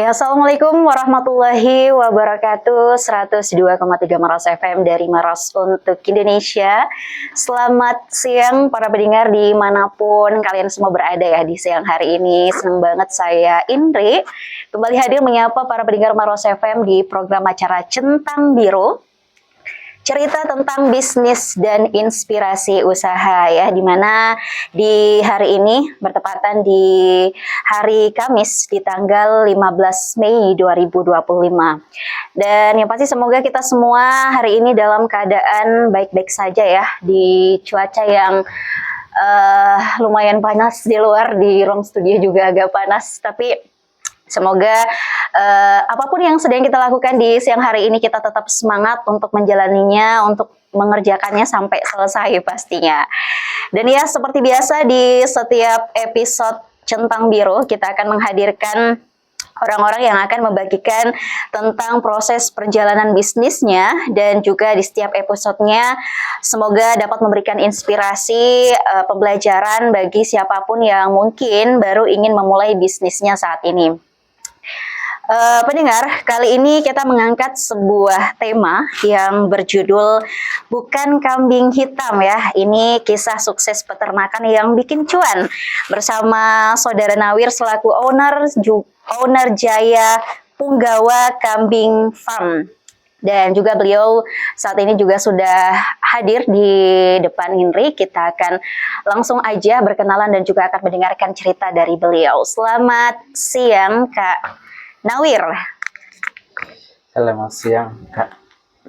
Ya, Assalamualaikum warahmatullahi wabarakatuh. 102,3 Maros FM dari Maros untuk Indonesia. Selamat siang para pendengar dimanapun kalian semua berada ya di siang hari ini. Senang banget saya Indri kembali hadir menyapa para pendengar Maros FM di program acara Centang Biru. Cerita tentang bisnis dan inspirasi usaha ya, dimana di hari ini bertepatan di hari Kamis di tanggal 15 Mei 2025. Dan yang pasti semoga kita semua hari ini dalam keadaan baik-baik saja ya, di cuaca yang lumayan panas di luar, di ruang studio juga agak panas, tapi semoga apapun yang sedang kita lakukan di siang hari ini kita tetap semangat untuk menjalaninya, untuk mengerjakannya sampai selesai pastinya. Dan ya seperti biasa di setiap episode Centang Biru kita akan menghadirkan orang-orang yang akan membagikan tentang proses perjalanan bisnisnya, dan juga di setiap episodenya semoga dapat memberikan inspirasi, pembelajaran bagi siapapun yang mungkin baru ingin memulai bisnisnya saat ini. Pendengar, kali ini kita mengangkat sebuah tema yang berjudul Bukan Kambing Hitam ya. Ini kisah sukses peternakan yang bikin cuan bersama Saudara Nawir selaku owner Jaya Punggawa Kambing Farm. Dan juga beliau saat ini juga sudah hadir di depan Indri. Kita akan langsung aja berkenalan dan juga akan mendengarkan cerita dari beliau. Selamat siang Kak Nawir. Selamat siang Kak.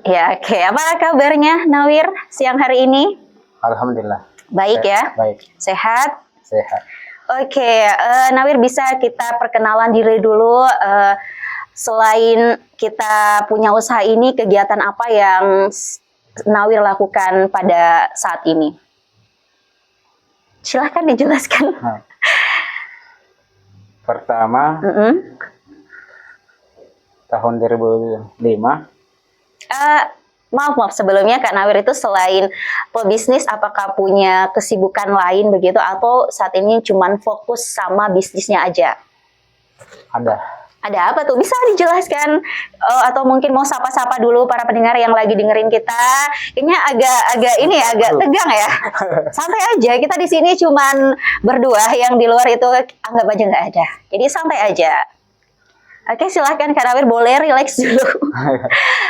Ya, oke. Apa kabarnya Nawir siang hari ini? Alhamdulillah. Baik ya? Baik. Sehat? Sehat. Oke, Nawir bisa kita perkenalan diri dulu. Selain kita punya usaha ini, kegiatan apa yang Nawir lakukan pada saat ini? Silahkan dijelaskan. Pertama, tahun 2005. Maaf, sebelumnya Kak Nawir itu selain pebisnis, apakah punya kesibukan lain begitu, atau saat ini cuman fokus sama bisnisnya aja? Ada apa tuh? Bisa dijelaskan? Atau mungkin mau sapa-sapa dulu para pendengar yang lagi dengerin kita. Kayaknya agak tegang ya. Santai aja. Kita di sini cuman berdua, yang di luar itu anggap aja nggak ada. Jadi santai aja. Oke, silahkan Kak Nawir, boleh relax dulu.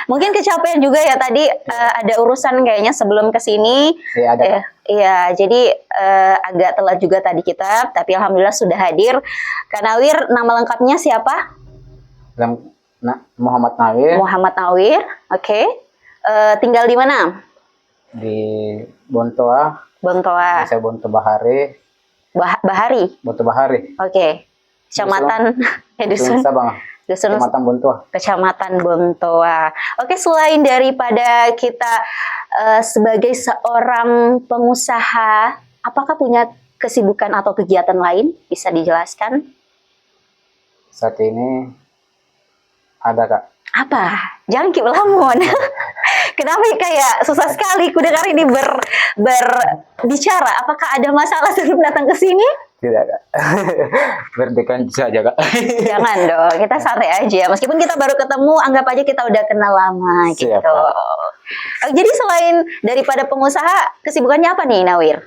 Mungkin kecapean juga ya tadi, ada urusan kayaknya sebelum kesini. Iya, ada. Iya, jadi agak telat juga tadi kita, tapi alhamdulillah sudah hadir. Kak Nawir, nama lengkapnya siapa? Muhammad Nawir. Muhammad Nawir, oke. Tinggal di mana? Di Bontoa. Bontoa. Desa Bonto Bahari. Bahari. Bonto Bahari. Oke. Kecamatan Dusun Sabang. Kecamatan Bontoa. Kecamatan Bontoa. Oke, selain daripada kita sebagai seorang pengusaha, apakah punya kesibukan atau kegiatan lain? Bisa dijelaskan? Saat ini ada Kak. Apa? Jangkip lamun. Kenapa kayak susah sekali ku dengar ini berbicara? Apakah ada masalah sebelum datang ke sini? Tidak Kak. Berdekan saja Kak. Jangan dong, kita santai aja. Meskipun kita baru ketemu, anggap aja kita udah kenal lama gitu. Siap, Jadi selain daripada pengusaha, kesibukannya apa nih Nawir?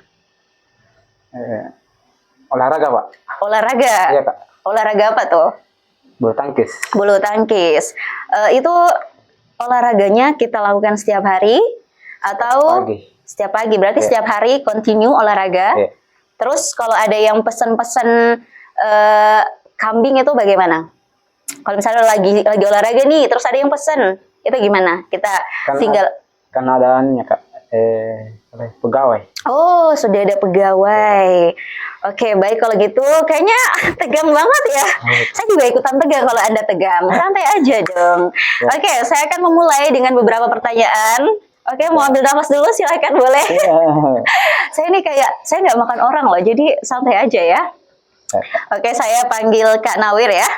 Olahraga Pak. Olahraga? Iya Kak. Olahraga apa tuh? Bulu tangkis. Bulu tangkis. Itu olahraganya kita lakukan setiap hari atau setiap pagi? Berarti setiap hari continue olahraga. Terus kalau ada yang pesen-pesen kambing itu bagaimana? Kalau misalnya lagi olahraga nih, terus ada yang pesen, itu gimana? Kita tinggal. Karena adanya Kak, pegawai. Oh, sudah ada pegawai. Oke, baik kalau gitu. Kayaknya tegang banget ya. Saya juga ikutan tegang kalau Anda tegang. Santai aja dong. Oke, saya akan memulai dengan beberapa pertanyaan. Oke, mau ambil nafas dulu, silakan boleh. Saya ini saya nggak makan orang loh, jadi santai aja ya. Oke, saya panggil Kak Nawir ya.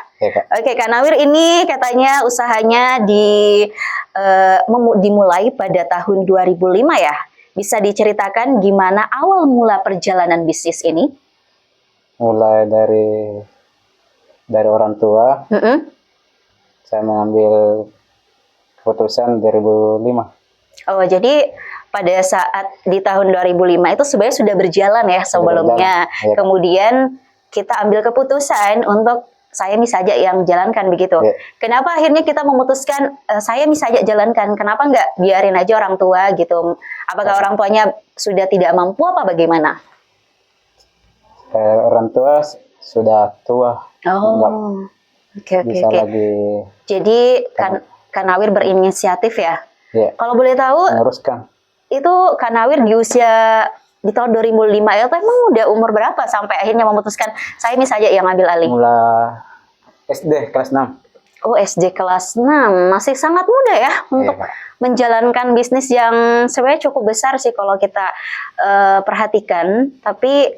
Oke, Kak Nawir ini katanya usahanya dimulai pada tahun 2005 ya. Bisa diceritakan gimana awal mula perjalanan bisnis ini? Mulai dari orang tua. saya mengambil keputusan 2005. Oh, jadi pada saat di tahun 2005 itu sebenarnya sudah berjalan ya sebelumnya. berjalan, iya. Kemudian kita ambil keputusan untuk saya saja yang jalankan begitu. Iya. Kenapa akhirnya kita memutuskan saya saja jalankan? Kenapa nggak biarin aja orang tua gitu? Apakah orang tuanya sudah tidak mampu apa bagaimana? Orang tua sudah tua, nggak Oh, oke. bisa lagi Jadi Kak Nawir berinisiatif ya. ya, Kalau boleh tahu, meneruskan. itu Kak Nawir di usia di tahun 2005 itu emang udah umur berapa sampai akhirnya memutuskan saya saja yang ambil alih? Mulai SD kelas 6. Oh, SD kelas 6, masih sangat muda ya untuk Iya, Kak. menjalankan bisnis yang sebenarnya cukup besar sih kalau kita perhatikan, tapi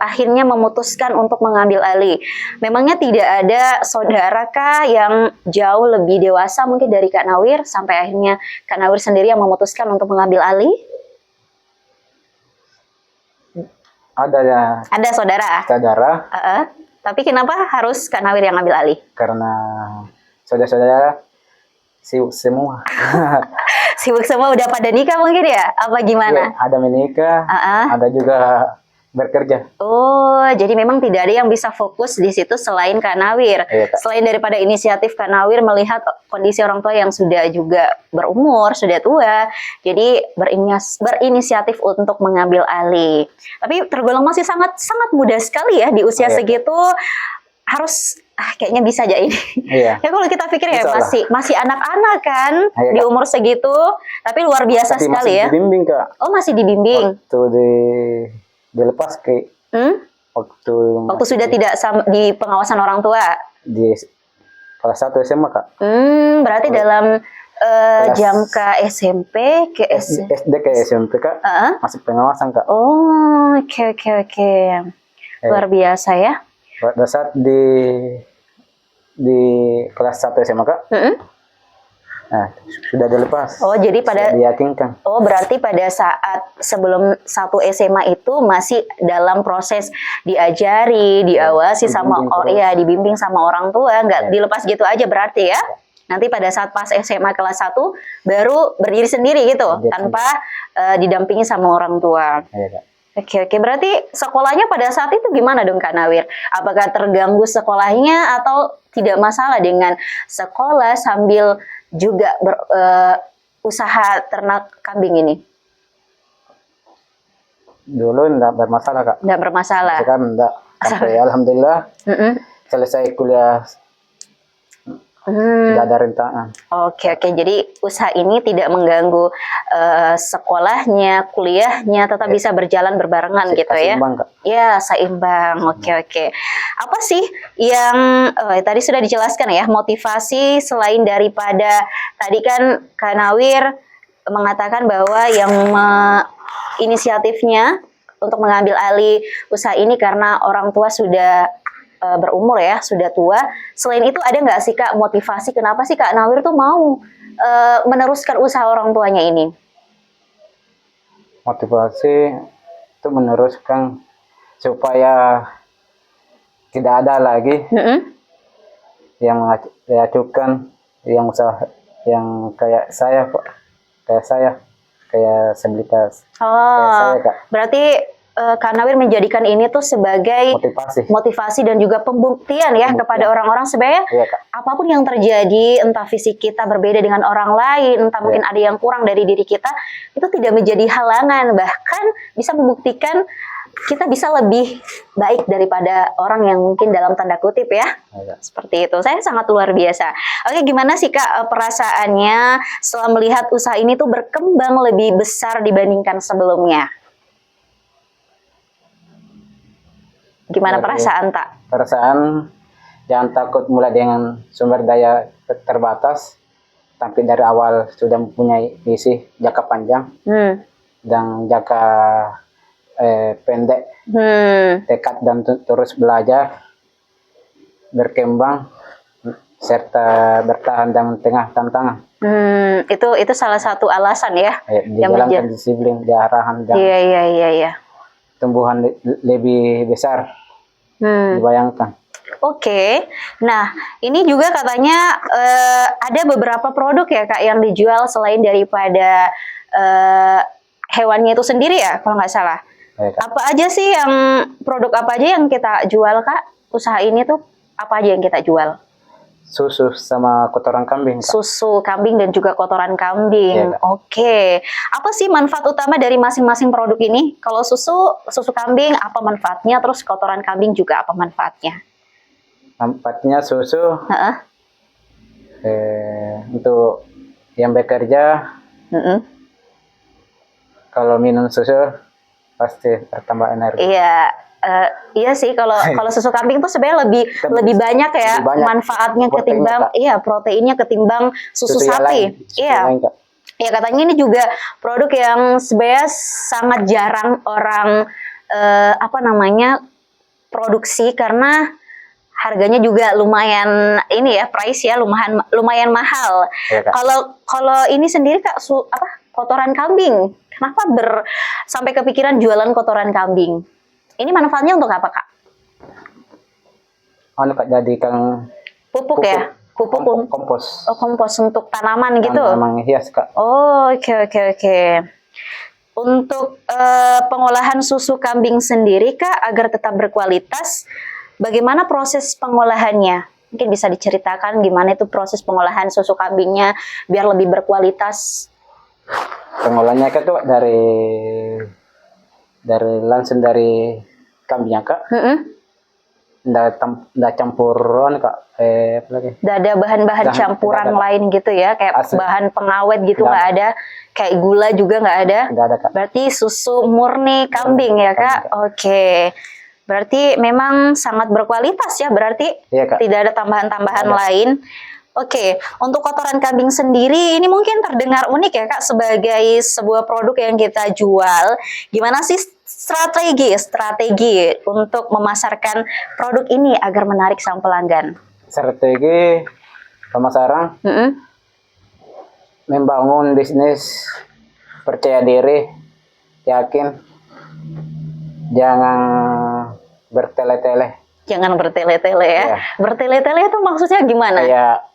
akhirnya memutuskan untuk mengambil alih. Memangnya tidak ada saudara kah yang jauh lebih dewasa mungkin dari Kak Nawir sampai akhirnya Kak Nawir sendiri yang memutuskan untuk mengambil alih? Ada ya Ada saudara? saudara Tapi kenapa harus Kak Nawir yang ambil alih? karena saudara-saudara sibuk semua. Sibuk semua udah pada nikah mungkin ya? Apa Ya, gimana? ada menikah, ada juga bekerja. Oh, jadi memang tidak ada yang bisa fokus di situ selain Kak Nawir. Iya, Kak. Selain daripada inisiatif Kak Nawir melihat kondisi orang tua yang sudah juga berumur, sudah tua, jadi berinisiatif untuk mengambil alih. Tapi tergolong masih sangat muda sekali ya di usia Iya. segitu, harus kayaknya bisa aja ini. Iya. Ya kalau kita pikir ya Bisa lah. masih anak-anak kan Iya, di Kak. umur segitu, tapi luar biasa Tapi sekali masih ya. dibimbing, Kak. Oh, masih dibimbing. Waktu dilepas ke waktu Waktu sudah tidak di pengawasan orang tua. di kelas 1 SMA, Kak. Berarti dalam jangka SMP ke SD ke SMP, Kak. Masih pengawasan, Kak. Oh, oke. Luar biasa ya. Pada saat di kelas 1 SMA, Kak. Nah, sudah dilepas. Oh, jadi pada Sudah diyakinkan. Oh, berarti pada saat sebelum 1 SMA itu masih dalam proses diajari, diawasi sama dibimbing sama orang tua, nggak dilepas gitu aja berarti ya. Nanti pada saat pas SMA kelas 1 baru berdiri sendiri gitu, tanpa didampingi sama orang tua. Iya, Kak. Oke, berarti sekolahnya pada saat itu gimana dong Kak Nawir? Apakah terganggu sekolahnya atau tidak masalah dengan sekolah sambil juga usaha ternak kambing ini? Dulu enggak bermasalah, Kak. Nggak bermasalah. Sekarang enggak. Sampai alhamdulillah selesai kuliah tidak ada rintangan. Oke. Jadi usaha ini tidak mengganggu sekolahnya, kuliahnya, tetap bisa berjalan berbarengan gitu ya? Seimbang, Kak. Ya, seimbang. Oke. Apa sih yang tadi sudah dijelaskan ya, motivasi selain daripada tadi kan Kak Nawir mengatakan bahwa yang inisiatifnya untuk mengambil alih usaha ini karena orang tua sudah berumur ya, sudah tua. Selain itu ada nggak sih Kak motivasi kenapa sih Kak Nawir tuh mau meneruskan usaha orang tuanya ini? Motivasi itu meneruskan supaya tidak ada lagi yang mengajukan yang usaha yang kayak saya, Pak. Kayak selebritas. Oh, saya, Kak. berarti Kak Nawir menjadikan ini tuh sebagai motivasi dan juga pembuktian ya kepada orang-orang sebenarnya apapun yang terjadi, entah fisik kita berbeda dengan orang lain, entah mungkin ada yang kurang dari diri kita, itu tidak menjadi halangan, bahkan bisa membuktikan kita bisa lebih baik daripada orang yang mungkin dalam tanda kutip ya. Seperti itu. Saya sangat luar biasa. Oke, gimana sih Kak perasaannya setelah melihat usaha ini tuh berkembang lebih besar dibandingkan sebelumnya? Gimana perasaan tak? Perasaan jangan takut mulai dengan sumber daya terbatas, tapi dari awal sudah mempunyai visi jangka panjang dan jangka pendek, tekad dan terus belajar, berkembang, serta bertahan dalam tengah tantangan. Itu salah satu alasan ya. Dijalankan disiplin, diarahan dan Iya. tumbuhan lebih besar dibayangkan. Oke. Nah, ini juga katanya ada beberapa produk ya Kak yang dijual selain daripada eh, hewannya itu sendiri ya, kalau nggak salah. Ya, Kak. Apa aja sih yang produk apa aja yang kita jual Kak? Usaha ini tuh apa aja yang kita jual? Susu sama kotoran kambing, Kak. Susu kambing dan juga kotoran kambing. Iya, Kak. Oke. Apa sih manfaat utama dari masing-masing produk ini? Kalau susu kambing apa manfaatnya? Terus kotoran kambing juga apa manfaatnya? Manfaatnya susu Heeh. untuk yang bekerja, Mm-mm. kalau minum susu pasti bertambah energi. Iya, iya sih kalau susu kambing tuh sebenarnya lebih banyak ya Lebih banyak manfaatnya proteinnya, ketimbang Kak. iya proteinnya ketimbang susu yang sapi. lain, susu Iya. yang lain, Kak. Ya katanya ini juga produk yang sebenarnya sangat jarang orang apa namanya produksi karena harganya juga lumayan ini ya price ya lumayan mahal. Iya, Kak. Kalau ini sendiri Kak kotoran kambing. Kenapa sampai kepikiran jualan kotoran kambing? Ini manfaatnya untuk apa Kak? Kak, jadikan Pupuk ya? Pupuk kompos. oh, kompos untuk tanaman gitu. Tanaman hias, Kak. Oh, oke. Untuk pengolahan susu kambing sendiri Kak agar tetap berkualitas, bagaimana proses pengolahannya? Mungkin bisa diceritakan gimana itu proses pengolahan susu kambingnya biar lebih berkualitas. Pengolahannya, Kak, tuh langsung dari kambingnya, Kak. Nggak campuran, Kak. Apa lagi? Nggak ada bahan-bahan campuran lain gitu ya, kayak Asli. bahan pengawet gitu nggak ada, kayak gula juga nggak ada. Nggak ada, Kak. Berarti susu murni kambing ya Kak? Oke. Berarti memang sangat berkualitas ya berarti? Iya, Kak. Tidak ada tambahan-tambahan lain. Oke, untuk kotoran kambing sendiri ini mungkin terdengar unik ya Kak sebagai sebuah produk yang kita jual. Gimana sih strategi untuk memasarkan produk ini agar menarik sang pelanggan? Strategi pemasaran, membangun bisnis, percaya diri, yakin, jangan bertele-tele. Jangan bertele-tele ya. Iya. Bertele-tele itu maksudnya gimana? Kayak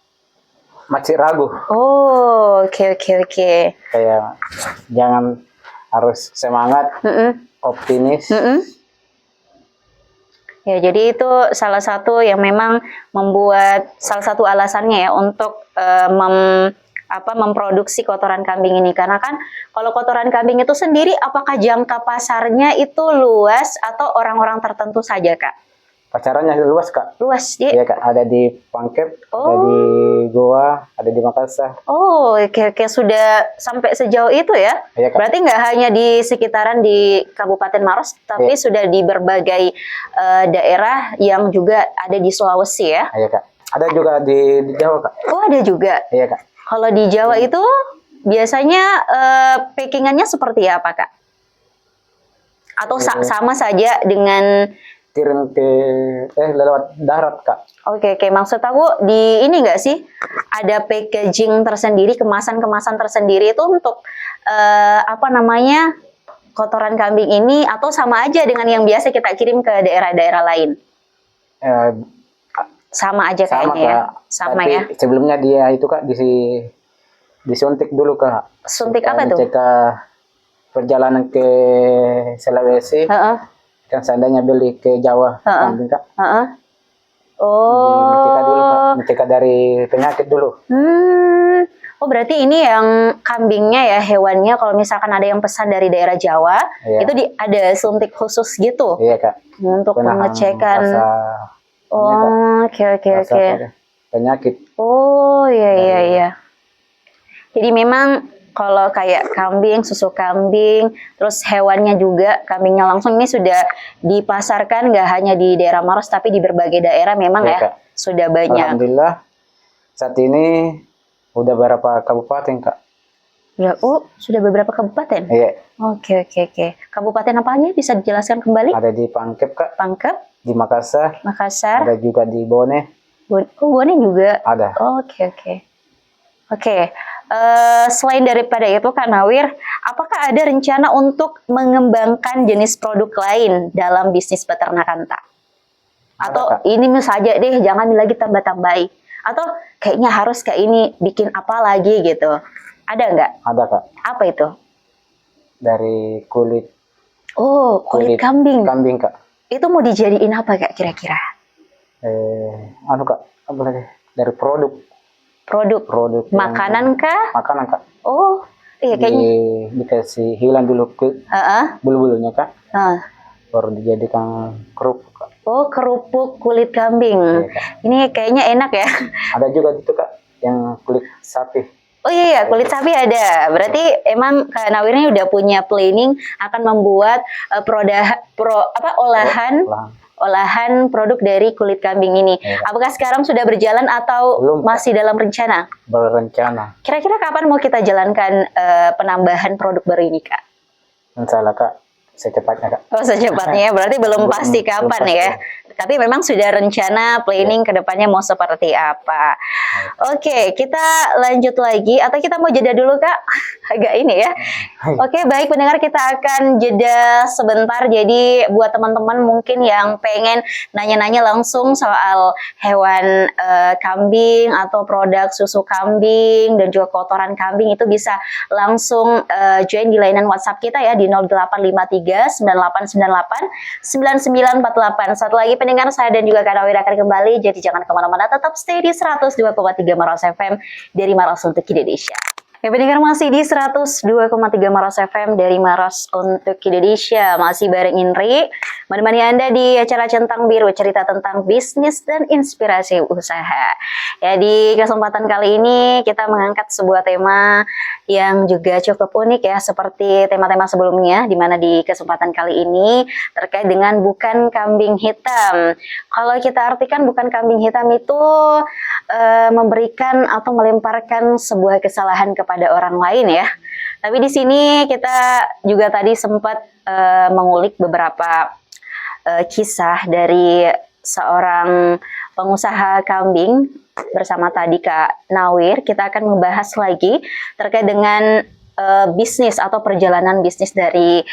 masih ragu. Oh, oke. Kayak jangan, harus semangat, optimis. Ya, jadi itu salah satu yang memang membuat salah satu alasannya ya untuk memproduksi kotoran kambing ini. Karena kan kalau kotoran kambing itu sendiri, apakah jangka pasarnya itu luas atau orang-orang tertentu saja, Kak? Pasarannya luas, Kak. Luas, ya? Iya, Kak. Ada di Pangkep, ada di Goa, ada di Makassar. Oh, oke. Sudah sampai sejauh itu ya? Iya, Kak. Berarti nggak hanya di sekitaran di Kabupaten Maros, tapi sudah di berbagai daerah yang juga ada di Sulawesi ya? Iya, Kak. Ada juga di Jawa, Kak. Oh, ada juga. Iya, Kak. Kalau di Jawa itu biasanya packingannya seperti apa, Kak? Atau sama saja dengan Kirim ke lewat darat, Kak. Oke. Maksud aku di ini nggak sih ada packaging tersendiri, kemasan tersendiri itu untuk kotoran kambing ini atau sama aja dengan yang biasa kita kirim ke daerah-daerah lain? Sama aja kayaknya ya. Sama Tapi ya. sebelumnya dia itu, Kak, disuntik dulu, Kak. Suntik apa tuh? Dicek perjalanan ke Sulawesi. Kan seandainya beli ke Jawa, kambing, Kak. Dicek dulu, Kak. Dicek dari penyakit dulu. Oh, berarti ini yang kambingnya ya, hewannya kalau misalkan ada yang pesan dari daerah Jawa, itu ada suntik khusus gitu. Iya, Kak. Untuk pengecekan. Oke. Penyakit. Oh, iya. Jadi memang kalau kayak kambing, susu kambing, terus hewannya juga, kambingnya langsung ini sudah dipasarkan nggak hanya di daerah Maros, tapi di berbagai daerah memang ya, Kak. sudah banyak. Alhamdulillah, saat ini udah berapa kabupaten, Kak? Ya, sudah beberapa kabupaten? Iya. Oke. Kabupaten apa aja bisa dijelaskan kembali? Ada di Pangkep, Kak. Pangkep, Di Makassar. Ada juga di Bone. Bone juga? Ada. Oke. Selain daripada itu Kak Nawir, apakah ada rencana untuk mengembangkan jenis produk lain dalam bisnis peternakan Tak? Atau Kak. ini saja deh, jangan lagi tambah-tambahi. Atau kayaknya harus kayak ini, bikin apa lagi gitu. Ada nggak? Ada Kak. Apa itu? Dari kulit Oh, kulit kambing. Kambing Kak. Itu mau dijadiin apa Kak kira-kira? Anu Kak, apa lagi? Dari produk Produk yang- makanan kah? makanan Kak. Oh, iya kayaknya. Dikasih hilang dulu Heeh. bulu-bulunya Kak, Heeh. baru dijadikan kerupuk Kak. Oh, kerupuk kulit kambing. Iya, Kak. Ini kayaknya enak ya. Ada juga gitu Kak, yang kulit sapi. Oh iya, kulit sapi ada. Berarti emang Kak Nawirnya udah punya planning akan membuat olahan olahan produk dari kulit kambing ini. Iya. Apakah sekarang sudah berjalan atau Belum, Kak. masih dalam rencana? Berencana. Kira-kira kapan mau kita jalankan penambahan produk baru ini, Kak? Insya Allah Kak, secepatnya Kak. Oh, secepatnya. Berarti belum Belum- pasti belum kapan pasti. ya. Tapi memang sudah rencana planning ke depannya mau seperti apa. Oke, kita lanjut lagi. Atau kita mau jeda dulu, Kak? Agak ini ya. Oke, baik pendengar, kita akan jeda sebentar. Jadi buat teman-teman mungkin yang pengen nanya-nanya langsung soal hewan kambing atau produk susu kambing dan juga kotoran kambing, itu bisa langsung join di layanan WhatsApp kita ya di 0853 9898 9948. Satu lagi pendengar, saya dan juga Kak Nawir akan kembali. Jadi jangan kemana-mana, tetap stay di 102,3 Maros FM dari Maros untuk Indonesia. Ya pendengar, masih di 102,3 Maros FM dari Maros untuk Indonesia. Masih bareng Inri, menemani Anda di acara Centang Biru, cerita tentang bisnis dan inspirasi usaha. Ya, di kesempatan kali ini kita mengangkat sebuah tema yang juga cukup unik ya, seperti tema-tema sebelumnya, di mana di kesempatan kali ini terkait dengan bukan kambing hitam. Kalau kita artikan bukan kambing hitam itu memberikan atau melemparkan sebuah kesalahan kepada orang lain ya. Tapi di sini kita juga tadi sempat mengulik beberapa kisah dari seorang pengusaha kambing bersama tadi Kak Nawir. Kita akan membahas lagi terkait dengan bisnis atau perjalanan bisnis dari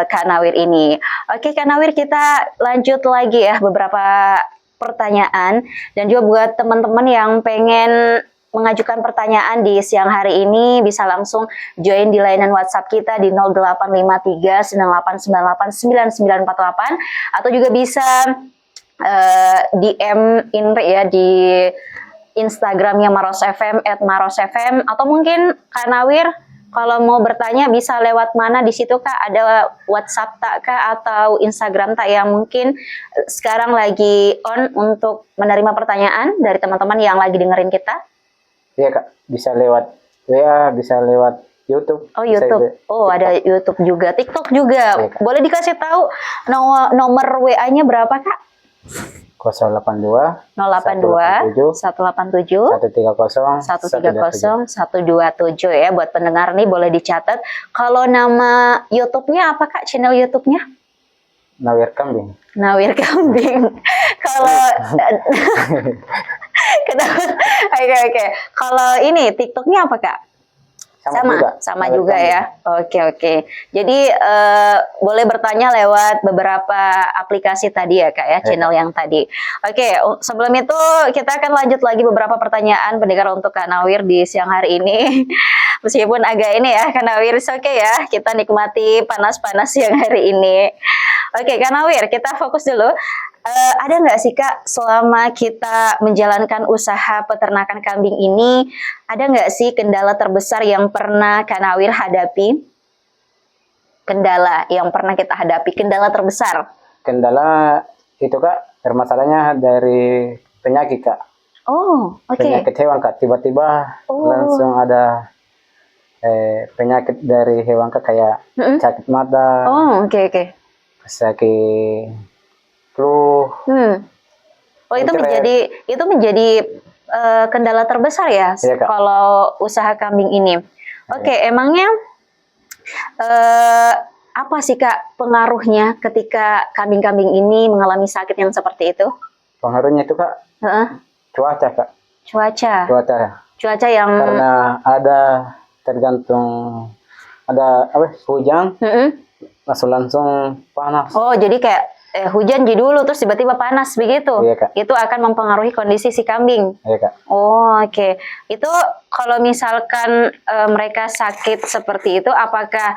Kak Nawir ini. Oke Kak Nawir, kita lanjut lagi ya beberapa pertanyaan, dan juga buat teman-teman yang pengen mengajukan pertanyaan di siang hari ini bisa langsung join di layanan WhatsApp kita di 0853 9898 9948, atau juga bisa DM Inri ya di Instagramnya Maros FM @marosfm, atau mungkin Kak Nawir kalau mau bertanya bisa lewat mana di situ Kak? Ada WhatsApp tak Kak atau Instagram tak yang mungkin sekarang lagi on untuk menerima pertanyaan dari teman-teman yang lagi dengerin kita? Iya Kak, bisa lewat WA, bisa lewat YouTube. Oh bisa YouTube, juga oh ada YouTube juga, TikTok juga. Iya, Kak. Boleh dikasih tahu nomor WA-nya berapa Kak? 082 082 187 130 130 127 ya. Buat pendengar nih boleh dicatat. Kalau nama YouTube-nya apa Kak? Channel YouTube-nya? Nawir Kambing. Nawir Kambing. Kalau oke. Kalau ini TikTok-nya apa Kak? Sama juga ya. Oke. Jadi boleh bertanya lewat beberapa aplikasi tadi ya Kak ya, channel yang tadi. Oke, sebelum itu kita akan lanjut lagi beberapa pertanyaan pendengar untuk Kak Nawir di siang hari ini. Meskipun agak ini ya Kak Nawir, oke ya, kita nikmati panas-panas siang hari ini. Oke Kak Nawir, kita fokus dulu. Ada nggak sih Kak, selama kita menjalankan usaha peternakan kambing ini, ada nggak sih kendala terbesar yang pernah Kak Nawir hadapi? Kendala yang pernah kita hadapi, kendala terbesar. Kendala itu Kak, permasalahannya dari penyakit Kak. Oh, oke. Penyakit hewan Kak, tiba-tiba langsung ada penyakit dari hewan Kak, kayak sakit mata, Oh, oke. sakit flu. Oh, itu menjadi kendala terbesar ya, Iya, Kak. kalau usaha kambing ini. Oke, emangnya apa sih Kak pengaruhnya ketika kambing-kambing ini mengalami sakit yang seperti itu? Pengaruhnya itu Kak, cuaca Kak. Cuaca yang karena ada tergantung ada hujan, langsung panas. Oh, jadi kayak hujan jadi dulu terus tiba-tiba panas begitu. Iya, Kak. Itu akan mempengaruhi kondisi si kambing. Iya, Kak. Oh, oke. Itu kalau misalkan mereka sakit seperti itu, apakah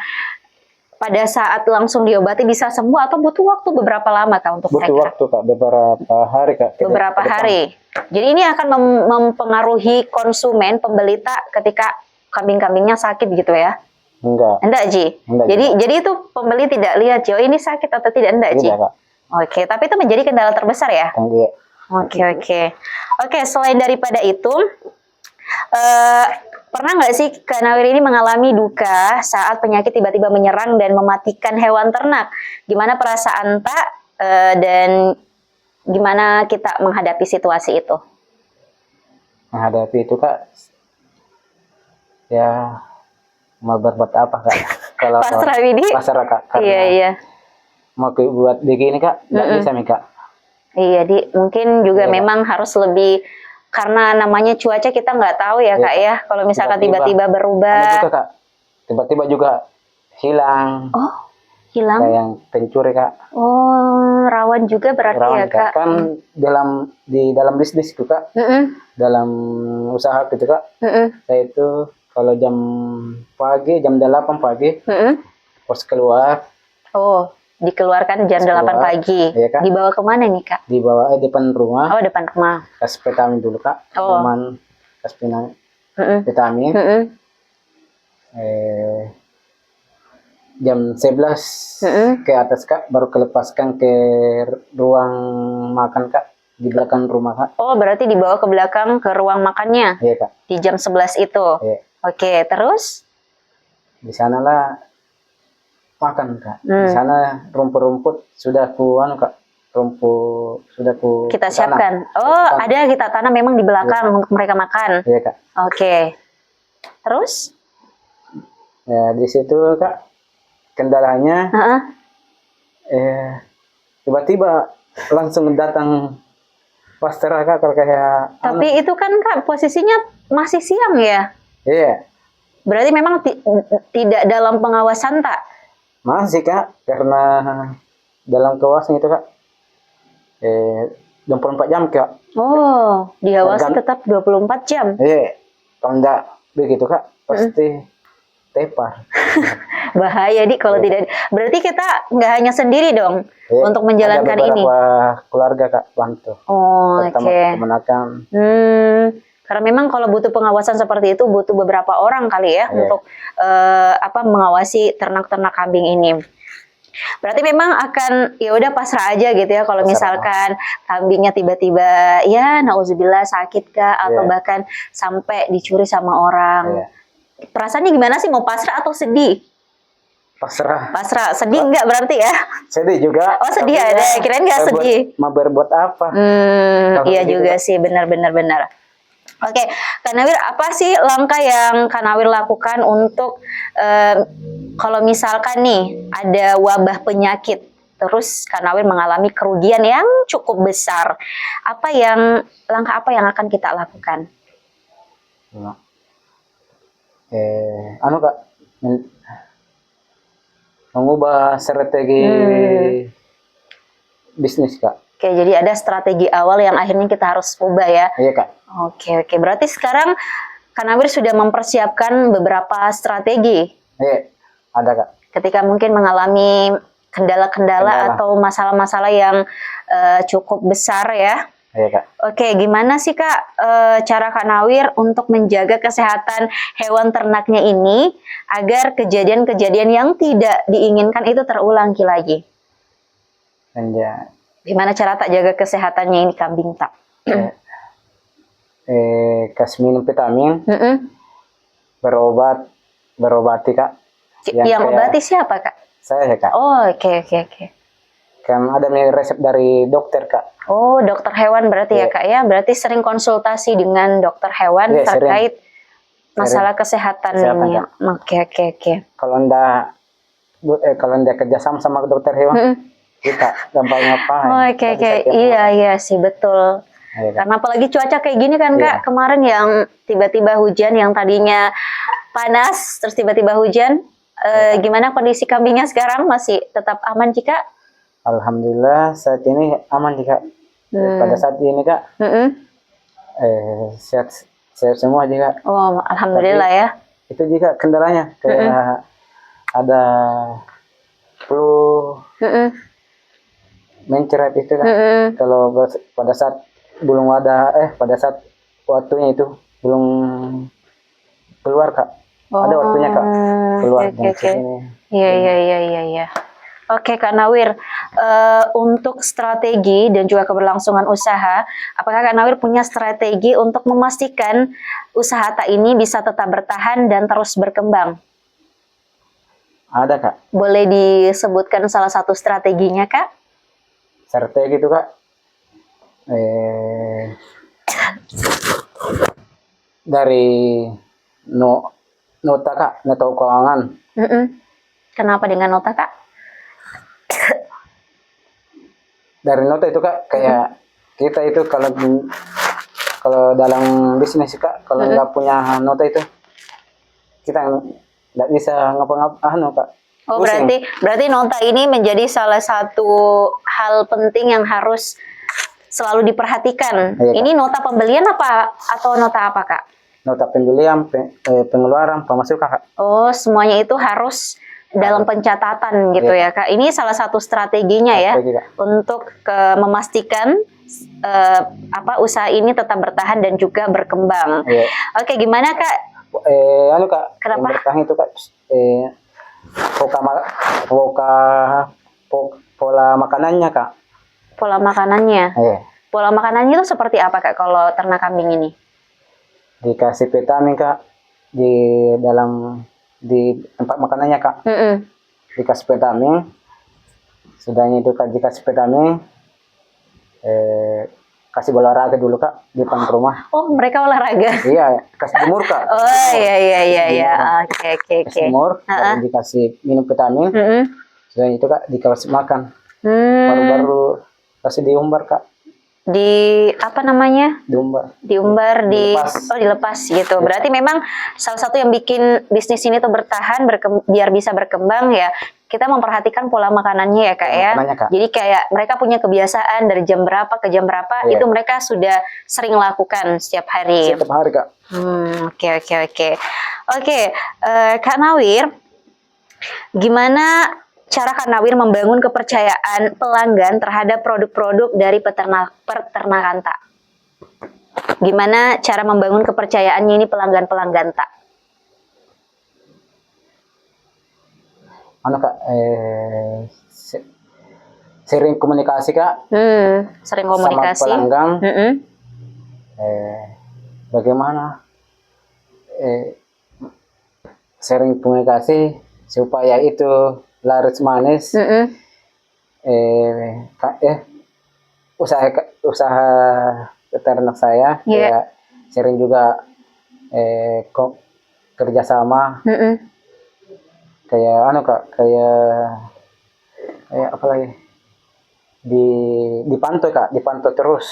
pada saat langsung diobati bisa sembuh atau butuh waktu beberapa lama Kak untuk Butuh mereka? waktu, Kak, beberapa hari, Kak. Beberapa Ke depan. hari. Jadi ini akan mempengaruhi konsumen pembeli ketika kambing-kambingnya sakit gitu ya? Enggak. Enggak, Ji. Enggak, Jadi itu pembeli tidak lihat, Ji, oh ini sakit atau tidak, enggak, Ji? Tidak, Kak. Oke, tapi itu menjadi kendala terbesar ya? Iya. Oke, selain daripada itu, pernah nggak sih Kak Nawir ini mengalami duka saat penyakit tiba-tiba menyerang dan mematikan hewan ternak? Gimana perasaan Tak dan gimana kita menghadapi situasi itu? Menghadapi itu, Kak, ya mau berbuat apa, Kak? Kalau Pasrah, Widi? pasrah, Kak. Karena Iya. mau buat begini, Kak, nggak bisa nih, Kak. Iya, mungkin juga Iya, Kak. memang harus lebih, karena namanya cuaca kita nggak tahu ya, Iya, Kak ya. Kalau misalkan tiba-tiba Ada berubah. juga, Kak. Tiba-tiba juga hilang. Oh, hilang. Kayak yang pencuri, Kak. Oh, rawan juga berarti Rawan, ya, Kak. Kan di dalam bisnis itu, Kak. Mm-mm, Dalam usaha gitu, Kak. mm-mm, Saya itu kalau jam 8 pagi, mm-mm. harus keluar. Oh, dikeluarkan jam 8 Keluar. pagi. Iya, Kak. Dibawa kemana nih, Kak? Di bawah depan rumah, Oh, depan rumah. kasih vitamin dulu, Kak. Oh. Cuman kasih Mm-mm, vitamin. mm-mm, Jam 11 mm-mm. ke atas, Kak, baru kelepaskan ke ruang makan, Kak, di belakang rumah, Kak. Oh, berarti dibawa ke belakang ke ruang makannya Iya, Kak. di jam 11 itu. Iya. Oke, terus? Di sanalah makan, Kak. Di Hmm. sana rumput-rumput sudah Kak. Rumput sudah Kita tanam. siapkan. Oh, Tanam. ada kita tanam memang di belakang untuk mereka makan. Iya, Kak. Oke. Terus? Ya, di situ, Kak, kendalanya Heeh. tiba-tiba langsung datang pastor, Kak, kalau kayak Tapi itu kan Kak posisinya masih siang ya? iya, Berarti memang tidak dalam pengawasan Tak? masih, Kak, karena dalam kawasan itu, Kak, 24 jam, Kak. Oh, diawasi Tergan- tetap 24 jam. Iya, kalau enggak begitu, Kak, pasti tepar. Bahaya kalau Iya. tidak. Berarti kita nggak hanya sendiri dong Iya, untuk menjalankan ada ini. beberapa keluarga, Kak, bantu. Oh, Pertama oke. kemenakan. Karena memang kalau butuh pengawasan seperti itu butuh beberapa orang kali ya Iya. untuk mengawasi ternak-ternak kambing ini. Berarti memang akan ya udah pasrah aja gitu ya kalau Pasrah. misalkan kambingnya tiba-tiba ya nauzubillah sakit kah atau Iya. bahkan sampai dicuri sama orang. Iya. Perasaannya gimana sih, mau pasrah atau sedih? Pasrah. Pasrah, sedih enggak berarti ya? Sedih juga. Oh, sedih Tapi ada. ya, Kirain nggak sedih. Mau berbuat apa? Kalau Iya begitu, juga Kak. sih, benar. Oke, Kak Nawir, apa sih langkah yang Kak Nawir lakukan untuk kalau misalkan nih ada wabah penyakit, terus Kak Nawir mengalami kerugian yang cukup besar, langkah apa yang akan kita lakukan? Kak, mengubah strategi bisnis, Kak. Oke, jadi ada strategi awal yang akhirnya kita harus ubah ya. Iya, Kak. Oke. Berarti sekarang Kak Nawir sudah mempersiapkan beberapa strategi. Iya, ada, Kak. Ketika mungkin mengalami kendala-kendala Kendala. atau masalah-masalah yang cukup besar ya. Iya, Kak. Oke, gimana sih Kak cara Kak Nawir untuk menjaga kesehatan hewan ternaknya ini agar kejadian-kejadian yang tidak diinginkan itu terulang lagi? Gimana cara Tak jaga kesehatannya ini kambing Tak? Kasih minum vitamin, berobati, Kak. Yang obati siapa Kak? Saya, Kak. Oh, oke. Kan ada resep dari dokter, Kak. Oh, dokter hewan berarti ya Iya. Kak ya? Berarti sering konsultasi dengan dokter hewan Iya, terkait sering. masalah kesehatannya. Oke. Kalau ndak kerjasama sama dokter hewan, kita gampang ngapain. Oke. Iya sih, betul. Iya, Kak. Karena apalagi cuaca kayak gini kan Kak, Iya. kemarin yang tiba-tiba hujan, yang tadinya panas, terus tiba-tiba hujan. Gimana kondisi kambingnya sekarang? Masih tetap aman Cika? Alhamdulillah saat ini aman Kak. Pada saat ini Kak Mm-mm. sehat sehat semua juga. Oh, alhamdulillah ya. Itu juga kendalanya kayak ada flu Mm-mm. mencret itu Kak. Mm-mm. Kalau pada saat belum ada pada saat waktunya itu belum keluar Kak. Ada waktunya Kak keluar Oke, dan oke. sini. Iya. Oke, Kak Nawir, untuk strategi dan juga keberlangsungan usaha, apakah Kak Nawir punya strategi untuk memastikan usaha tak ini bisa tetap bertahan dan terus berkembang? Ada Kak. Boleh disebutkan salah satu strateginya, Kak? Strategi itu Kak. Dari nota Kak, nota keuangan. Mm-mm. Kenapa dengan nota, Kak? Dari nota itu Kak, kayak kita itu kalau dalam bisnis Kak, kalau nggak punya nota itu kita nggak bisa ngapa-ngapain Kak. Oh, Pusing. berarti nota ini menjadi salah satu hal penting yang harus selalu diperhatikan. Iya, Kak. Ini nota pembelian apa atau nota apa, Kak? Nota pembelian, pengeluaran, pemasukan Kak. Oh, semuanya itu harus dalam pencatatan gitu ya, Kak. Ini salah satu strateginya ya Strategi, Kak. untuk memastikan usaha ini tetap bertahan dan juga berkembang. Iya. Oke, gimana, Kak? Kak, Kenapa? yang bertahan itu Kak, pola makanannya Kak. Pola makanannya. Iya. Pola makanannya itu seperti apa, Kak, kalau ternak kambing ini? Dikasih vitamin Kak di tempat makanannya Kak. Mm-mm. Dikasih vitamin, sudahnya itu Kak dikasih vitamin, kasih olahraga dulu Kak di depan rumah. Oh, mereka olahraga. Iya, kasih jemur Kak. Oh, iya. Oke. Kasih jemur, baru dikasih minum vitamin, Mm-mm. sudahnya itu Kak dikasih makan. Baru kasih diumbar Kak. Di apa namanya? Diumbar. Dilepas gitu. Berarti memang salah satu yang bikin bisnis ini tuh bertahan biar bisa berkembang ya, kita memperhatikan pola makanannya ya Kak ya. Kak. Jadi kayak mereka punya kebiasaan dari jam berapa ke jam berapa itu mereka sudah sering lakukan setiap hari. Setiap hari Kak. Oke, Kak Nawir, gimana cara Kak Nawir membangun kepercayaan pelanggan terhadap produk-produk dari peternakan tak? Gimana cara membangun kepercayaannya ini pelanggan-pelanggan tak? Kak, sering komunikasi Kak. Sering komunikasi. Sama pelanggan. Bagaimana? Sering komunikasi supaya itu laris manis. Usaha peternak saya kayak sering juga kerjasama. Kayak Kak, kayak apa lagi? Dipantau Kak, dipantau terus.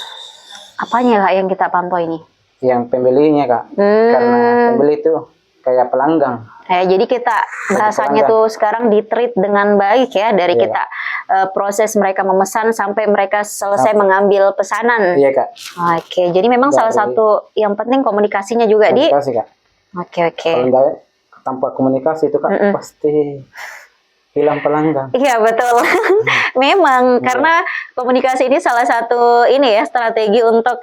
Apanya Kak yang kita pantau ini? Yang pembelinya Kak. Karena pembeli itu kayak pelanggan. Jadi kita bahasanya tuh sekarang di-treat dengan baik ya dari kita proses mereka memesan sampai mereka selesai mengambil pesanan. Iya Kak. Oke, jadi memang salah satu yang penting komunikasinya juga komunikasi, Kak. Oke. Kalau tanpa komunikasi itu Kak pasti hilang pelanggan. Iya betul. Memang karena komunikasi ini salah satu strategi untuk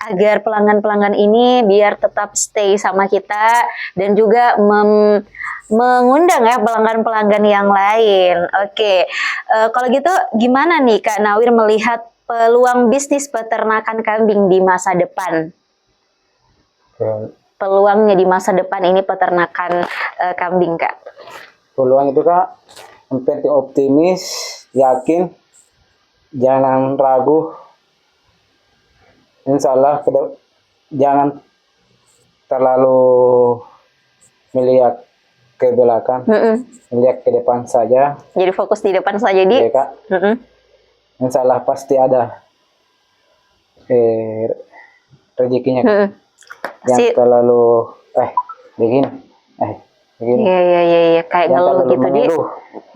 agar pelanggan-pelanggan ini biar tetap stay sama kita dan juga mengundang ya pelanggan-pelanggan yang lain. Oke. Kalau gitu gimana nih Kak Nawir melihat peluang bisnis peternakan kambing di masa depan? Peluangnya di masa depan ini peternakan kambing Kak. Peluang itu Kak, yang penting optimis, yakin, jangan ragu. Insya Allah jangan terlalu melihat ke belakang, melihat ke depan saja. Jadi fokus di depan saja Ya, Kak. Insya Allah pasti ada rezekinya. Yang terlalu begini. begini. Iya, kayak Jangan ngeluh terlalu gitu dia. mengeluh.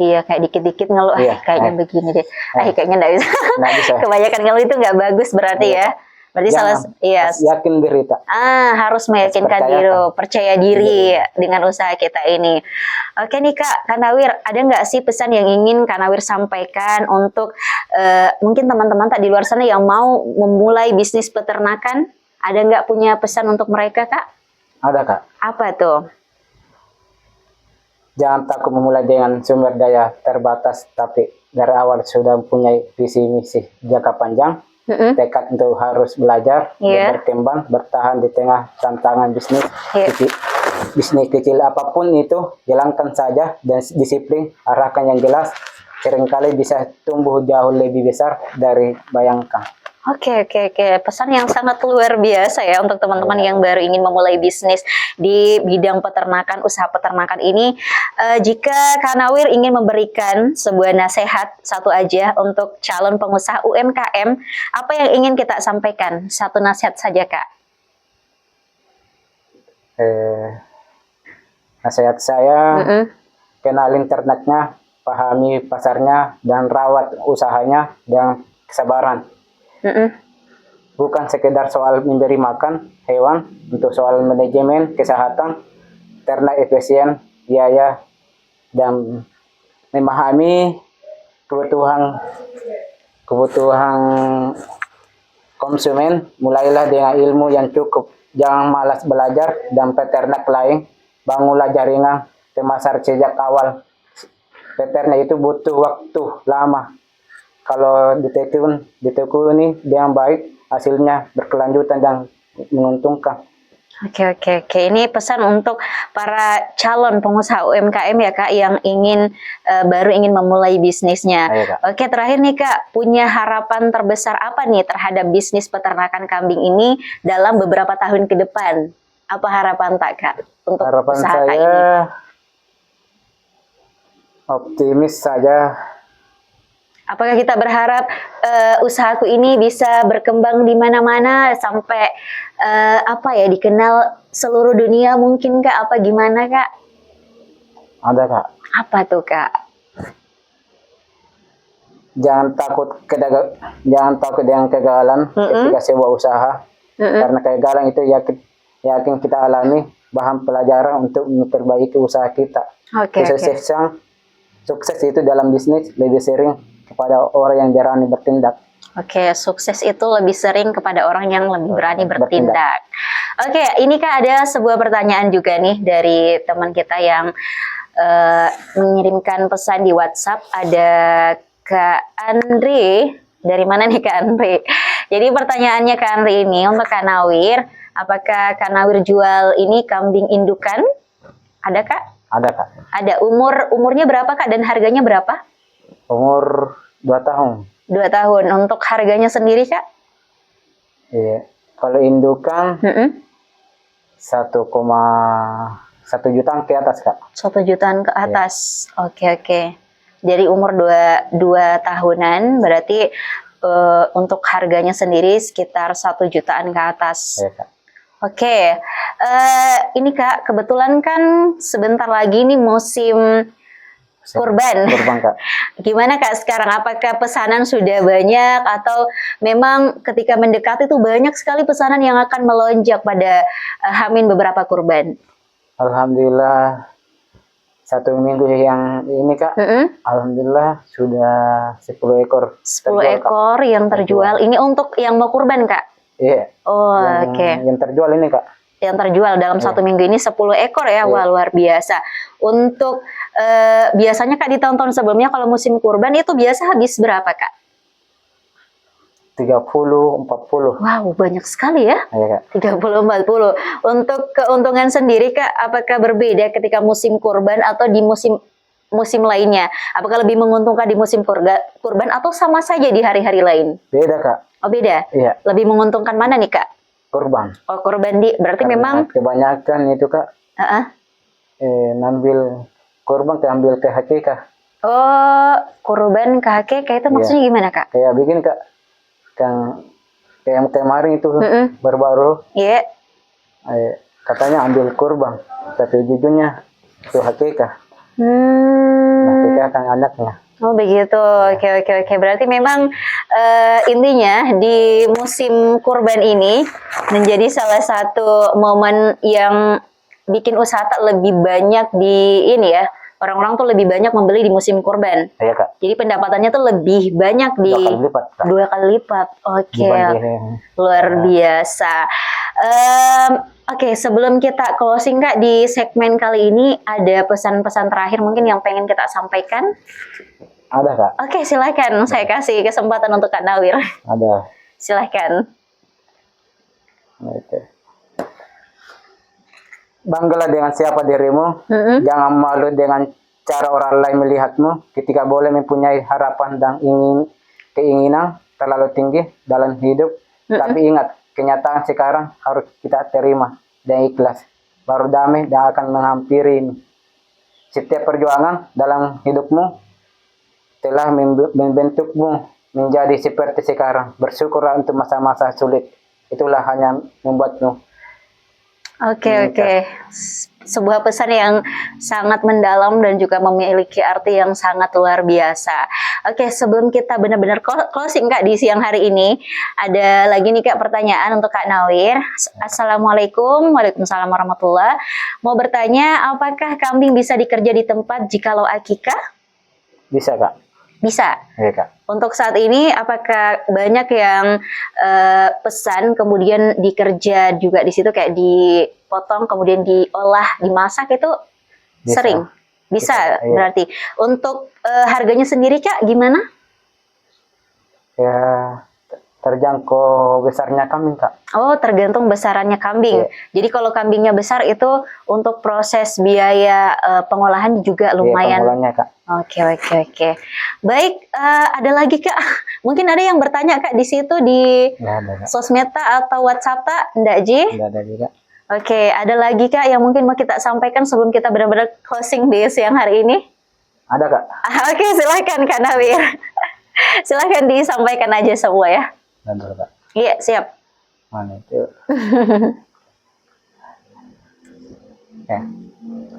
Iya, kayak dikit-dikit ngeluh, Iya, kayaknya begini deh. Kayaknya nggak bisa. nggak bisa. Kebanyakan ngeluh itu nggak bagus berarti Iya. ya. Berarti Jangan, iya. harus yakin diri tak. Harus meyakinkan percayakan. diri, percaya diri Iya. dengan usaha kita ini. Oke nih Kak, Kanawir, ada nggak sih pesan yang ingin Kanawir sampaikan untuk mungkin teman-teman tak di luar sana yang mau memulai bisnis peternakan? Ada nggak punya pesan untuk mereka Kak? Ada Kak. Apa tuh? Jangan takut memulai dengan sumber daya terbatas, tapi dari awal sudah mempunyai visi misi jangka panjang. Tekad untuk harus belajar, berkembang, bertahan di tengah tantangan bisnis. Bisnis kecil apapun itu, jalankan saja dan disiplin, arahkan yang jelas. Seringkali bisa tumbuh jauh lebih besar dari bayangkan. Oke. Pesan yang sangat luar biasa ya untuk teman-teman yang baru ingin memulai bisnis di bidang peternakan, usaha peternakan ini. Jika Kanawir ingin memberikan sebuah nasihat satu aja untuk calon pengusaha UMKM, apa yang ingin kita sampaikan? Satu nasihat saja, Kak. Nasihat saya, kenalin ternaknya, pahami pasarnya, dan rawat usahanya dengan kesabaran. Bukan sekedar soal memberi makan hewan, untuk soal manajemen kesehatan, ternak efisien, biaya, dan memahami kebutuhan konsumen. Mulailah dengan ilmu yang cukup, jangan malas belajar, dan peternak lain bangunlah jaringan pemasar sejak awal. Peternak itu butuh waktu lama. Kalau ditekuni dengan baik, hasilnya berkelanjutan dan menguntungkan. Oke. Ini pesan untuk para calon pengusaha UMKM ya Kak, yang baru ingin memulai bisnisnya. Ayo, Kak. Oke, terakhir nih Kak, punya harapan terbesar apa nih terhadap bisnis peternakan kambing ini dalam beberapa tahun ke depan? Apa harapan tak Kak untuk Harapan usaha Kak saya ini? Optimis saja. Apakah kita berharap usahaku ini bisa berkembang di mana-mana sampai dikenal seluruh dunia mungkin Kak? Apa gimana Kak? Ada Kak. Apa tuh Kak? Jangan takut dengan kegagalan ketika sebuah usaha. Karena kegagalan itu yakin kita alami bahan pelajaran untuk memperbaiki usaha kita. Sukses itu dalam bisnis lebih sering kepada orang yang berani bertindak. Oke, sukses itu lebih sering kepada orang yang lebih berani bertindak. Oke, ini Kak ada sebuah pertanyaan juga nih dari teman kita yang mengirimkan pesan di WhatsApp. Ada Kak Andri. Dari mana nih Kak Andri? Jadi pertanyaannya Kak Andri ini untuk Kanawir, apakah Kanawir jual ini kambing indukan? Ada Kak? Ada Kak. Ada. Umurnya berapa Kak dan harganya berapa? Umur 2 tahun. 2 tahun. Untuk harganya sendiri Kak? Iya. Kalau indukan 1,1 jutaan ke atas Kak. 1 jutaan ke atas. Iya. Oke. Jadi umur 2 tahunan berarti untuk harganya sendiri sekitar 1 jutaan ke atas. Iya Kak. Oke. Ini Kak, kebetulan kan sebentar lagi nih musim Kurban Kak. Gimana Kak sekarang? Apakah pesanan sudah banyak atau memang ketika mendekati itu banyak sekali pesanan yang akan melonjak pada H-min beberapa kurban? Alhamdulillah 1 minggu yang ini Kak, alhamdulillah sudah 10 ekor. 10 ekor Kak, yang terjual. Ini untuk yang mau kurban Kak? Iya. Oke. Yang terjual ini Kak. Yang terjual dalam 1 minggu ini 10 ekor ya. Wah, luar biasa. Untuk biasanya Kak di tahun-tahun sebelumnya kalau musim kurban itu biasa habis berapa Kak? 30, 40. Wow, banyak sekali ya. Iya Kak. 30, 40. Untuk keuntungan sendiri Kak, apakah berbeda ketika musim kurban atau di musim lainnya? Apakah lebih menguntungkan di musim kurban atau sama saja di hari-hari lain? Beda Kak. Oh beda? Iya. Lebih menguntungkan mana nih Kak? Kurban. Oh kurban berarti karena memang kebanyakan itu Kak ngambil kurban ambil ke hakikah. Oh, kurban ke hakikah itu maksudnya gimana Kak? Kayak bikin Kak, kayak kemarin itu baru-baru. Iya. Katanya ambil kurban, tapi jujurnya itu hakika. Hmm. Hakika kan anaknya. Oh begitu, oke. Berarti memang intinya di musim kurban ini menjadi salah satu momen yang bikin usaha tak lebih banyak di ini ya. Orang-orang tuh lebih banyak membeli di musim kurban. Iya kak. Jadi pendapatannya tuh lebih banyak di 2 kali lipat kak. 2 kali lipat. Oke, Dibanding luar biasa. Oke, sebelum kita closing Kak di segmen kali ini ada pesan-pesan terakhir mungkin yang pengen kita sampaikan. ada kak. Oke, silakan. Saya kasih kesempatan untuk Kak Nawir. Ada. Silakan. Oke. Banggalah dengan siapa dirimu. Mm-mm. Jangan malu dengan cara orang lain melihatmu. Ketika boleh mempunyai harapan dan keinginan terlalu tinggi dalam hidup. Tapi ingat, kenyataan sekarang harus kita terima dan ikhlas. Baru damai dan akan menghampiri. Setiap perjuangan dalam hidupmu telah membentukmu menjadi seperti sekarang. Bersyukurlah untuk masa-masa sulit. Itulah hanya membuatmu. Oke. Sebuah pesan yang sangat mendalam dan juga memiliki arti yang sangat luar biasa. Oke, sebelum kita benar-benar closing Kak di siang hari ini, ada lagi nih Kak pertanyaan untuk Kak Nawir. Assalamualaikum, waalaikumsalam warahmatullah. Mau bertanya, apakah kambing bisa dikerja di tempat jikalau akikah? Bisa kak. Bisa. Iya kak. Untuk saat ini, apakah banyak yang pesan kemudian dikerja juga di situ kayak dipotong kemudian diolah, dimasak itu Bisa. sering? Bisa, Iya. berarti. Untuk harganya sendiri Kak, gimana? Ya terjangkau besarnya kambing kak. Oh, tergantung besarannya kambing. Iya. Jadi kalau kambingnya besar itu untuk proses biaya pengolahan juga lumayan. Iya, pengolahannya kak. Oke. Baik, ada lagi Kak. Mungkin ada yang bertanya Kak di situ di Nggak ada kak. sosmedta atau WhatsApp tak, Ndak Ji? Nggak ada juga. Oke, ada lagi Kak yang mungkin mau kita sampaikan sebelum kita benar-benar closing di siang hari ini? Ada kak. Oke, silakan Kak Nawir. Silakan disampaikan aja semua ya. Ada kak. Iya, siap. Mana itu? Ya.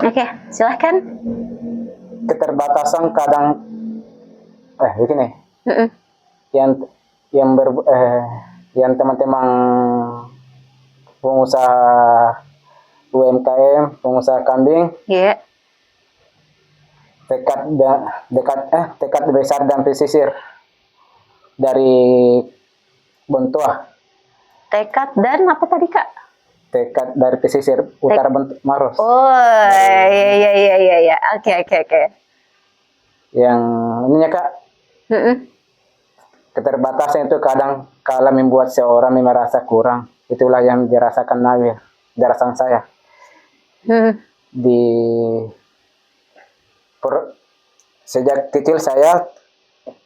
Oke, silakan. Keterbatasan kadang begini. Mm-mm. Yang teman-teman pengusaha UMKM, pengusaha kambing Iya. tekad besar dan pesisir dari Bontua. Tekad dan apa tadi Kak? Tekad dari pesisir utara Maros. Oh, iya. Oke. Yang ininya kak, Mm-mm. keterbatasan itu kadang kala membuat seorang merasa kurang. Itulah yang dirasakan Nawir, dirasakan saya. Sejak kecil saya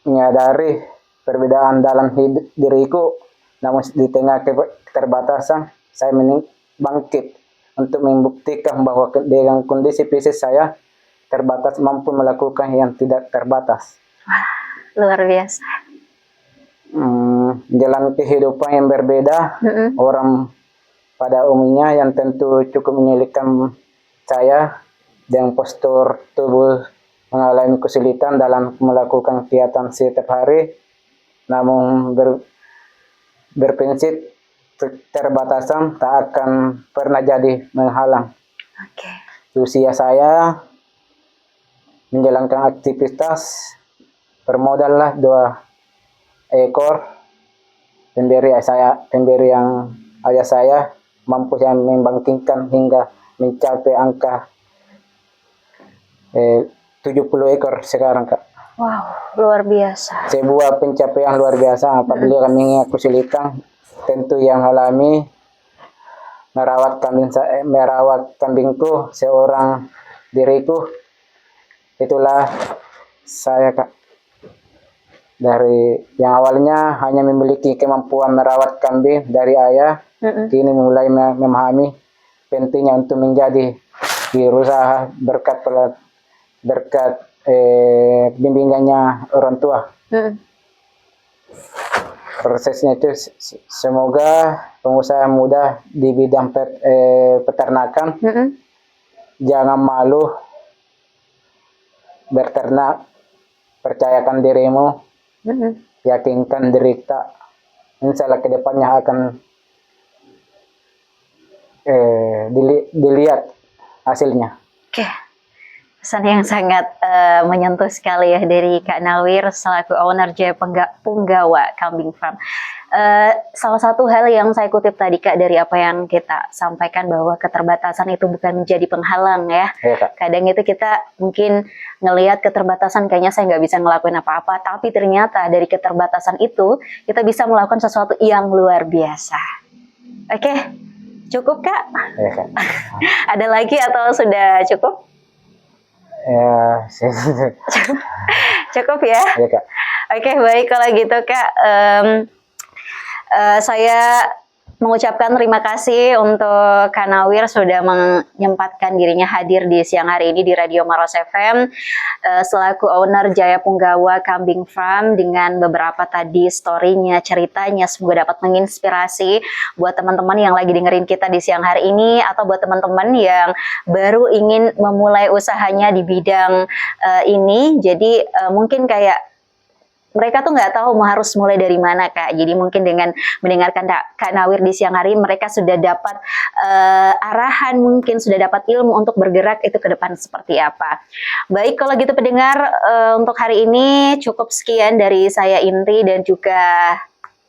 menyadari perbedaan dalam diriku, namun di tengah keterbatasan saya bangkit untuk membuktikan bahwa dengan kondisi fisik saya terbatas mampu melakukan yang tidak terbatas. Luar biasa. Jalan kehidupan yang berbeda, orang pada umumnya yang tentu cukup menyulitkan saya dengan postur tubuh mengalami kesulitan dalam melakukan kegiatan setiap hari, namun berprinsip keterbatasan tak akan pernah jadi menghalang. Usia saya menjalankan aktivitas bermodallah 2 ekor pemberi yang ayah saya mampu yang membangkitkan hingga mencapai angka 70 ekor sekarang kak. Wow, luar biasa. Sebuah pencapaian luar biasa apabila kami kesulitan tentu yang alami merawat kambingku seorang diriku. Itulah saya kak, dari yang awalnya hanya memiliki kemampuan merawat kambing dari ayah, kini mulai memahami pentingnya untuk menjadi wirausaha berkat bimbingannya orang tua. Prosesnya itu semoga pengusaha muda di bidang peternakan jangan malu berternak, percayakan dirimu, yakinkan diri kita. Insya Allah kedepannya akan dilihat hasilnya. Oke, pesan yang sangat menyentuh sekali ya dari Kak Nawir selaku owner Jaya Punggawa Kambing Farm. Salah satu hal yang saya kutip tadi Kak dari apa yang kita sampaikan bahwa keterbatasan itu bukan menjadi penghalang ya. Kak. Kadang itu kita mungkin ngelihat keterbatasan kayaknya saya nggak bisa ngelakuin apa-apa, tapi ternyata dari keterbatasan itu kita bisa melakukan sesuatu yang luar biasa. Oke, cukup Kak? Kak. Ada lagi atau sudah cukup? Ya, Cukup ya? ya Kak. Oke, baik kalau gitu Kak. Saya mengucapkan terima kasih untuk Kak Nawir sudah menyempatkan dirinya hadir di siang hari ini di Radio Maros FM selaku owner Jaya Punggawa Kambing Farm dengan beberapa tadi story-nya, ceritanya semoga dapat menginspirasi buat teman-teman yang lagi dengerin kita di siang hari ini atau buat teman-teman yang baru ingin memulai usahanya di bidang ini. Jadi mungkin kayak mereka tuh nggak tahu mau harus mulai dari mana Kak. Jadi mungkin dengan mendengarkan Kak Nawir di siang hari mereka sudah dapat arahan, mungkin sudah dapat ilmu untuk bergerak itu ke depan seperti apa. Baik kalau gitu pendengar, untuk hari ini cukup sekian dari saya Indri dan juga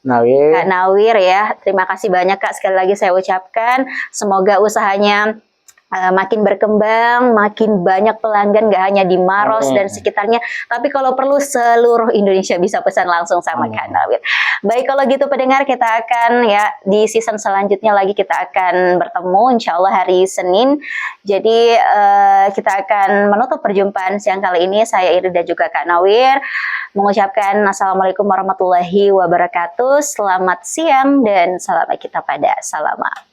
Kak Nawir ya. Terima kasih banyak Kak sekali lagi saya ucapkan. Semoga usahanya makin berkembang, makin banyak pelanggan gak hanya di Maros dan sekitarnya, tapi kalau perlu seluruh Indonesia bisa pesan langsung sama Kak Nawir. Baik kalau gitu pendengar, kita akan ya di season selanjutnya lagi kita akan bertemu insya Allah hari Senin. Jadi kita akan menutup perjumpaan siang kali ini. Saya Iri dan juga Kak Nawir mengucapkan Assalamualaikum warahmatullahi wabarakatuh. Selamat siang dan selamat kita pada salama.